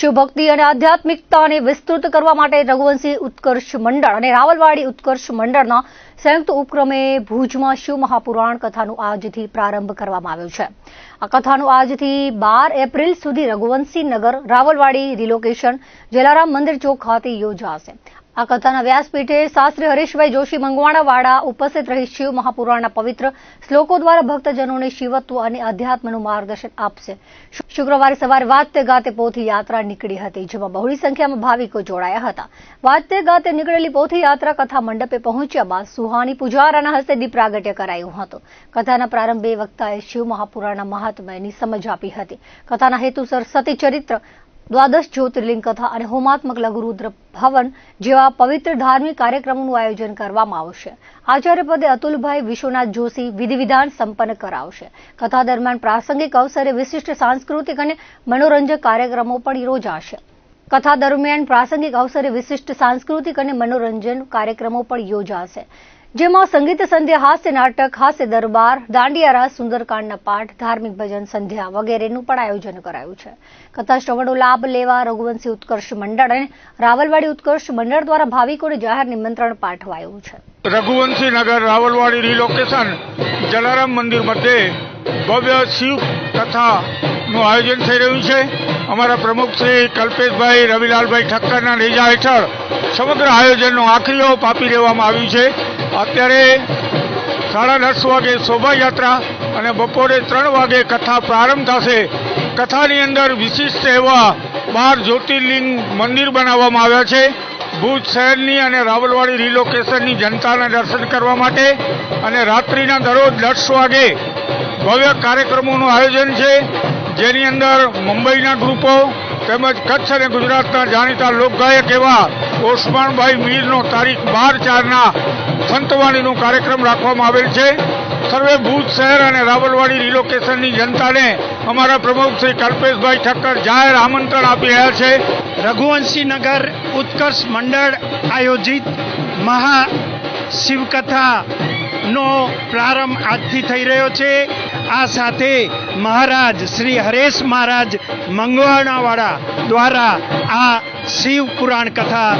શિવભક્તિ અને આધ્યાત્મિકતાને વિસ્તૃત કરવા માટે રઘુવંશી ઉત્કર્ષ મંડળ અને રાવલવાડી ઉત્કર્ષ મંડળના સંયુક્ત ઉપક્રમે ભુજમાં શિવ મહાપુરાણ કથાનો આજથી પ્રારંભ કરવામાં આવ્યો છે। આ કથાનો આજથી 12 એપ્રિલ સુધી રઘુવંશી નગર રાવલવાડી રિલોકેશન જલારામ મંદિર ચોક ખાતે યોજાશે। આ કથાના વ્યાસપીઠે શાસ્ત્રી હરીશભાઈ જોશી મંગવાણાવાળા ઉપસ્થિત રહી શિવ મહાપુરાણના પવિત્ર શ્લોકો દ્વારા ભક્તજનોને શિવત્વ અને અધ્યાત્મનું માર્ગદર્શન આપશે। શુક્રવારે સવારે વાજતે ગાતે પોથી યાત્રા નીકળી હતી, જેમાં બહોળી સંખ્યામાં ભાવિકો જોડાયા હતા। વાજતે ગાતે નીકળેલી પોથી યાત્રા કથા મંડપે પહોંચ્યા બાદ સુહાની પુજારાના હસ્તે દીપ પ્રાગટ્ય કરાયું હતું। કથાના પ્રારંભે વક્તાએ શિવ મહાપુરાણના મહાત્મ્યની સમજ આપી હતી। કથાના હેતુસર સતી ચરિત્ર, દ્વાદશ જ્યોતિર્લિંગ કથા અને હોમાત્મક લઘુરુદ્ર ભવન જેવા પવિત્ર ધાર્મિક કાર્યક્રમોનું આયોજન કરવામાં આવશે। આચાર્ય પદે અતુલભાઈ વિશ્વનાથ જોશી વિધિ વિધાન સંપન્ન કરાવશે। કથા દરમિયાન પ્રાસંગિક અવસરે વિશિષ્ટ સાંસ્કૃતિક અને મનોરંજક કાર્યક્રમો પણ યોજાશે। કથા દરમિયાન પ્રાસંગિક અવસરે વિશિષ્ટ સાંસ્કૃતિક અને મનોરંજન કાર્યક્રમો પણ યોજાશે, જેમાં સંગીત સંધ્યા, હાસ્ય નાટક, હાસ્ય દરબાર, દાંડિયા રાસ, સુંદરકાંડના પાઠ, ધાર્મિક ભજન સંધ્યા વગેરેનું પણ આયોજન કરાયું છે। કથા શ્રવણનો લાભ લેવા રઘુવંશી ઉત્કર્ષ મંડળ અને રાવલવાડી ઉત્કર્ષ મંડળ દ્વારા ભાવિકોને જાહેર નિમંત્રણ પાઠવાયું છે। रघुवंशी नगर रावलवाड़ी रिलोकेशन जलाराम मंदिर मध्य भव्य शिव कथा નું આયોજન થઈ રહ્યું છે। અમારા પ્રમુખ શ્રી કલ્પેશભાઈ રવિલાલભાઈ ઠક્કરના નેજા હેઠળ સમગ્ર આયોજનનો આખરી ઓપ આપી દેવામાં આવ્યું છે। અત્યારે 10:30 વાગે શોભાયાત્રા અને બપોરે 3 વાગે કથા પ્રારંભ થશે। કથાની અંદર વિશિષ્ટ એવા 12 જ્યોતિર્લિંગ મંદિર બનાવવામાં આવ્યા છે। ભુજ શહેરની અને રાવલવાડી રિલોકેશનની જનતાના દર્શન કરવા માટે અને રાત્રિના દરરોજ 10 વાગે ભવ્ય કાર્યક્રમોનું આયોજન છે, જેની અંદર મુંબઈના ગ્રુપો તેમજ કચ્છ અને ગુજરાતના જાણીતા લોકગાયક એવા ઓસમાણભાઈ મીરનો તારીખ 12/4ના સંતવાણીનો કાર્યક્રમ રાખવામાં આવેલ છે। સર્વે ભુજ શહેર અને રાવલવાડી રિલોકેશનની જનતાને અમારા પ્રમુખ શ્રી કલ્પેશભાઈ ઠક્કર જાહેર આમંત્રણ આપી રહ્યા છે। રઘુવંશી નગર ઉત્કર્ષ મંડળ આયોજિત મહા શિવકથાનો પ્રારંભ આજથી થઈ રહ્યો છે। આ સાથે મહારાજ શ્રી હરેશ મહારાજ મંગવાણાવાળા દ્વારા આ શિવ પુરાણ કથા